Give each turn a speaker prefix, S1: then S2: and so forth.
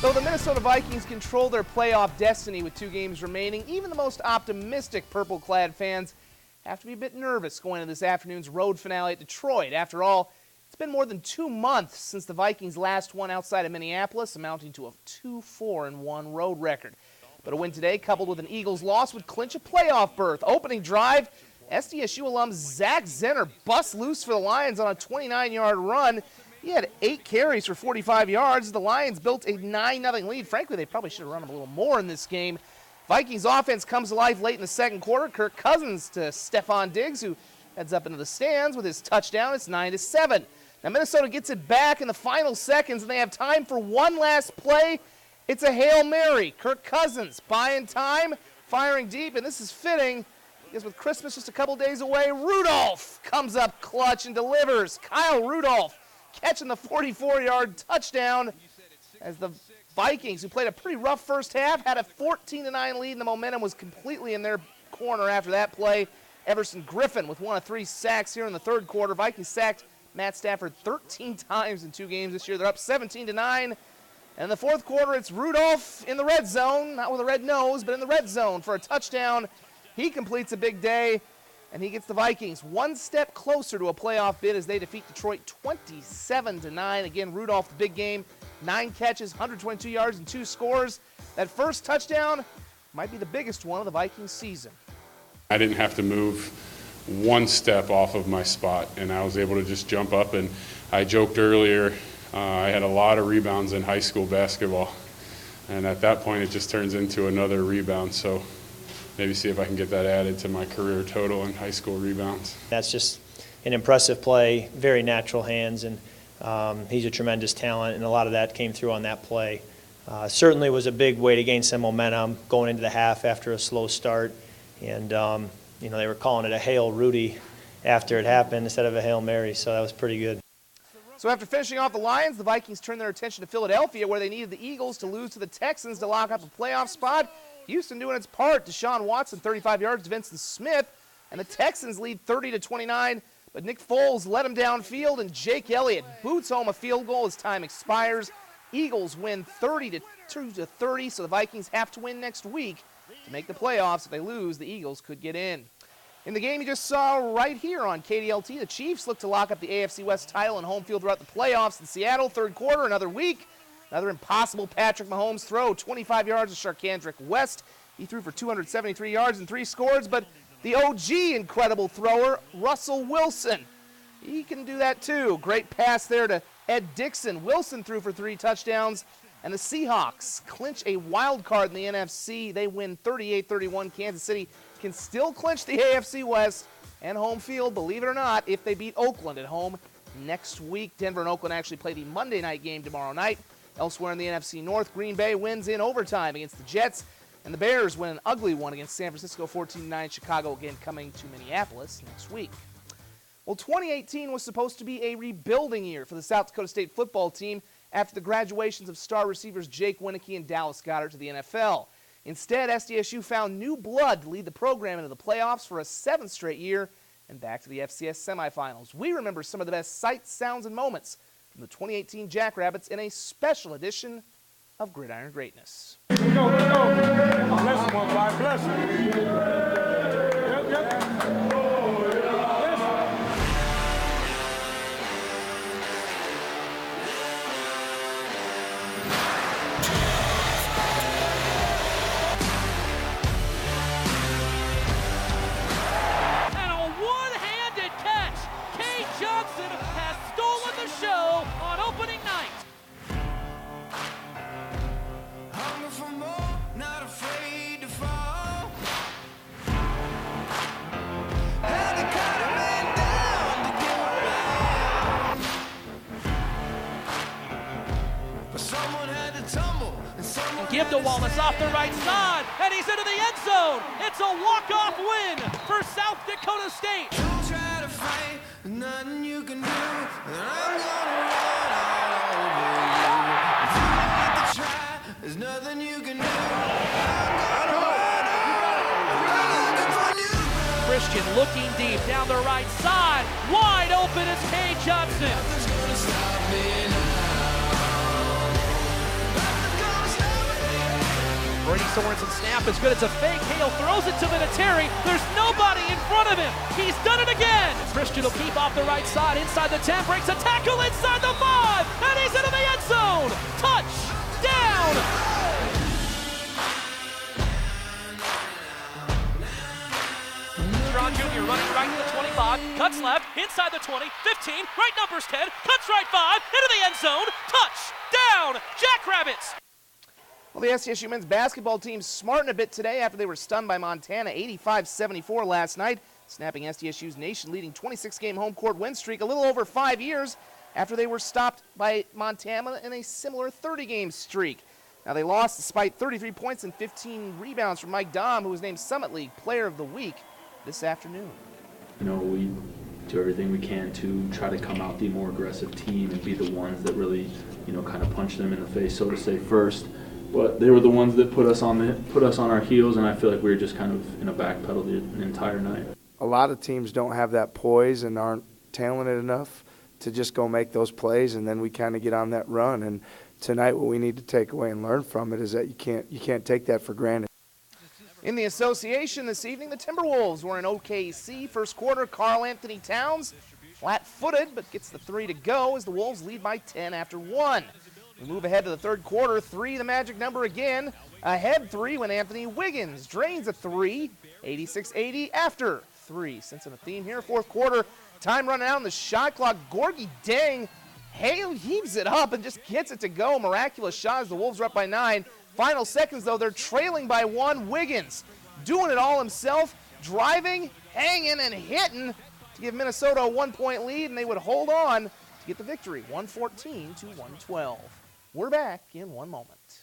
S1: Though the Minnesota Vikings control their playoff destiny with 2 games remaining, even the most optimistic purple-clad fans have to be a bit nervous going into this afternoon's road finale at Detroit. After all, it's been more than 2 months since the Vikings last won outside of Minneapolis, amounting to a 2-4-1 road record. But a win today, coupled with an Eagles loss, would clinch a playoff berth. Opening drive, SDSU alum Zach Zenner busts loose for the Lions on a 29-yard run. He had 8 carries for 45 yards. The Lions built a 9-0 lead. Frankly, they probably should have run him a little more in this game. Vikings offense comes to life late in the second quarter. Kirk Cousins to Stephon Diggs, who heads up into the stands with his touchdown. It's 9-7. Now Minnesota gets it back in the final seconds, and they have time for one last play. It's a Hail Mary. Kirk Cousins buying time, firing deep, and this is fitting because with Christmas just a couple days away, Rudolph comes up clutch and delivers. Kyle Rudolph catching the 44-yard touchdown as the Vikings, who played a pretty rough first half, had a 14-9 lead, and the momentum was completely in their corner after that play. Everson Griffin with 1 of 3 sacks here in the third quarter. Vikings sacked Matt Stafford 13 times in 2 games this year. They're up 17-9. And in the fourth quarter, it's Rudolph in the red zone, not with a red nose, but in the red zone for a touchdown. He completes a big day, and he gets the Vikings one step closer to a playoff bid as they defeat Detroit 27-9. Again, Rudolph, the big game, 9 catches, 122 yards, and 2 scores. That first touchdown might be the biggest one of the Vikings season.
S2: I didn't have to move one step off of my spot, and I was able to just jump up. And I joked earlier, I had a lot of rebounds in high school basketball, and at that point it just turns into another rebound. So maybe see if I can get that added to my career total in high school rebounds.
S3: That's just an impressive play, very natural hands, and he's a tremendous talent, and a lot of that came through on that play. Certainly was a big way to gain some momentum going into the half after a slow start, and they were calling it a Hail Rudy after it happened instead of a Hail Mary, so that was pretty good.
S1: So after finishing off the Lions, the Vikings turned their attention to Philadelphia, where they needed the Eagles to lose to the Texans to lock up a playoff spot. Houston doing its part. Deshaun Watson, 35 yards to Vincent Smith, and the Texans lead 30-29. But Nick Foles let him downfield, and Jake Elliott boots home a field goal as time expires. Eagles win 30-30, so the Vikings have to win next week to make the playoffs. If they lose, the Eagles could get in. In the game you just saw right here on KDLT, the Chiefs look to lock up the AFC West title and home field throughout the playoffs in Seattle. Third quarter, another week. Another impossible Patrick Mahomes throw, 25 yards to Sharkandrick West. He threw for 273 yards and 3 scores, but the OG incredible thrower, Russell Wilson, he can do that too. Great pass there to Ed Dixon. Wilson threw for 3 touchdowns, and the Seahawks clinch a wild card in the NFC. They win 38-31. Kansas City can still clinch the AFC West and home field, believe it or not, if they beat Oakland at home next week. Denver and Oakland actually play the Monday night game tomorrow night. Elsewhere in the NFC North, Green Bay wins in overtime against the Jets, and the Bears win an ugly one against San Francisco 14-9. Chicago again coming to Minneapolis next week. Well, 2018 was supposed to be a rebuilding year for the South Dakota State football team after the graduations of star receivers Jake Wieneke and Dallas Goedert to the NFL. Instead, SDSU found new blood to lead the program into the playoffs for a 7th straight year and back to the FCS semifinals. We remember some of the best sights, sounds, and moments from the 2018 Jackrabbits in a special edition of Gridiron Greatness.
S4: Here we go, here we go. Bless him, one five, bless him. Yep.
S5: Give to Wallace off the right side, and he's into the end zone. It's a walk-off win for South Dakota State.
S6: Don't try to fight, nothing you can do, and I'm gonna run all over you. If you want to try, there's nothing you can do. I'm gonna run all over you.
S5: Christian looking deep down the right side, wide open is Kay Johnson.
S6: Nothing's gonna stop me now. Nothing's gonna
S5: Brady Sorensen snap is good. It's a fake. Hale throws it to Vinatieri. There's nobody in front of him. He's done it again. Christian will keep off the right side. Inside the 10. Breaks a tackle inside the 5. And he's into the end zone. Touchdown. Strong Jr. running right to the 25. Cuts left. Inside the 20. 15. Right numbers 10. Cuts right 5. Into the end zone. Touchdown. Jackrabbits.
S1: Well, the SDSU men's basketball team smartened a bit today after they were stunned by Montana 85-74 last night, snapping SDSU's nation-leading 26-game home court win streak a little over 5 years after they were stopped by Montana in a similar 30-game streak. Now, they lost despite 33 points and 15 rebounds from Mike Dahm, who was named Summit League Player of the Week this afternoon.
S7: You know, we do everything we can to try to come out the more aggressive team and be the ones that really, you know, kind of punch them in the face, so to say, first. But they were the ones that put us on our heels, and I feel like we were just kind of in a back pedal the entire night.
S8: A lot of teams don't have that poise and aren't talented enough to just go make those plays, and then we kind of get on that run. And tonight, what we need to take away and learn from it is that you can't take that for granted.
S1: In the association this evening, the Timberwolves were in OKC. First quarter, Karl Anthony Towns, flat-footed, but gets the 3 to go as the Wolves lead by 10 after 1. We move ahead to the third quarter. 3, the magic number again. Ahead 3 when Anthony Wiggins drains a 3. 86-80 after 3. Sensing a theme here. Fourth quarter, time running out on the shot clock. Gorgie Deng heaves it up and just gets it to go. Miraculous shot as the Wolves are up by 9. Final seconds, though, they're trailing by 1. Wiggins doing it all himself, driving, hanging, and hitting to give Minnesota a 1-point lead, and they would hold on to get the victory, 114 to 112. We're back in one moment.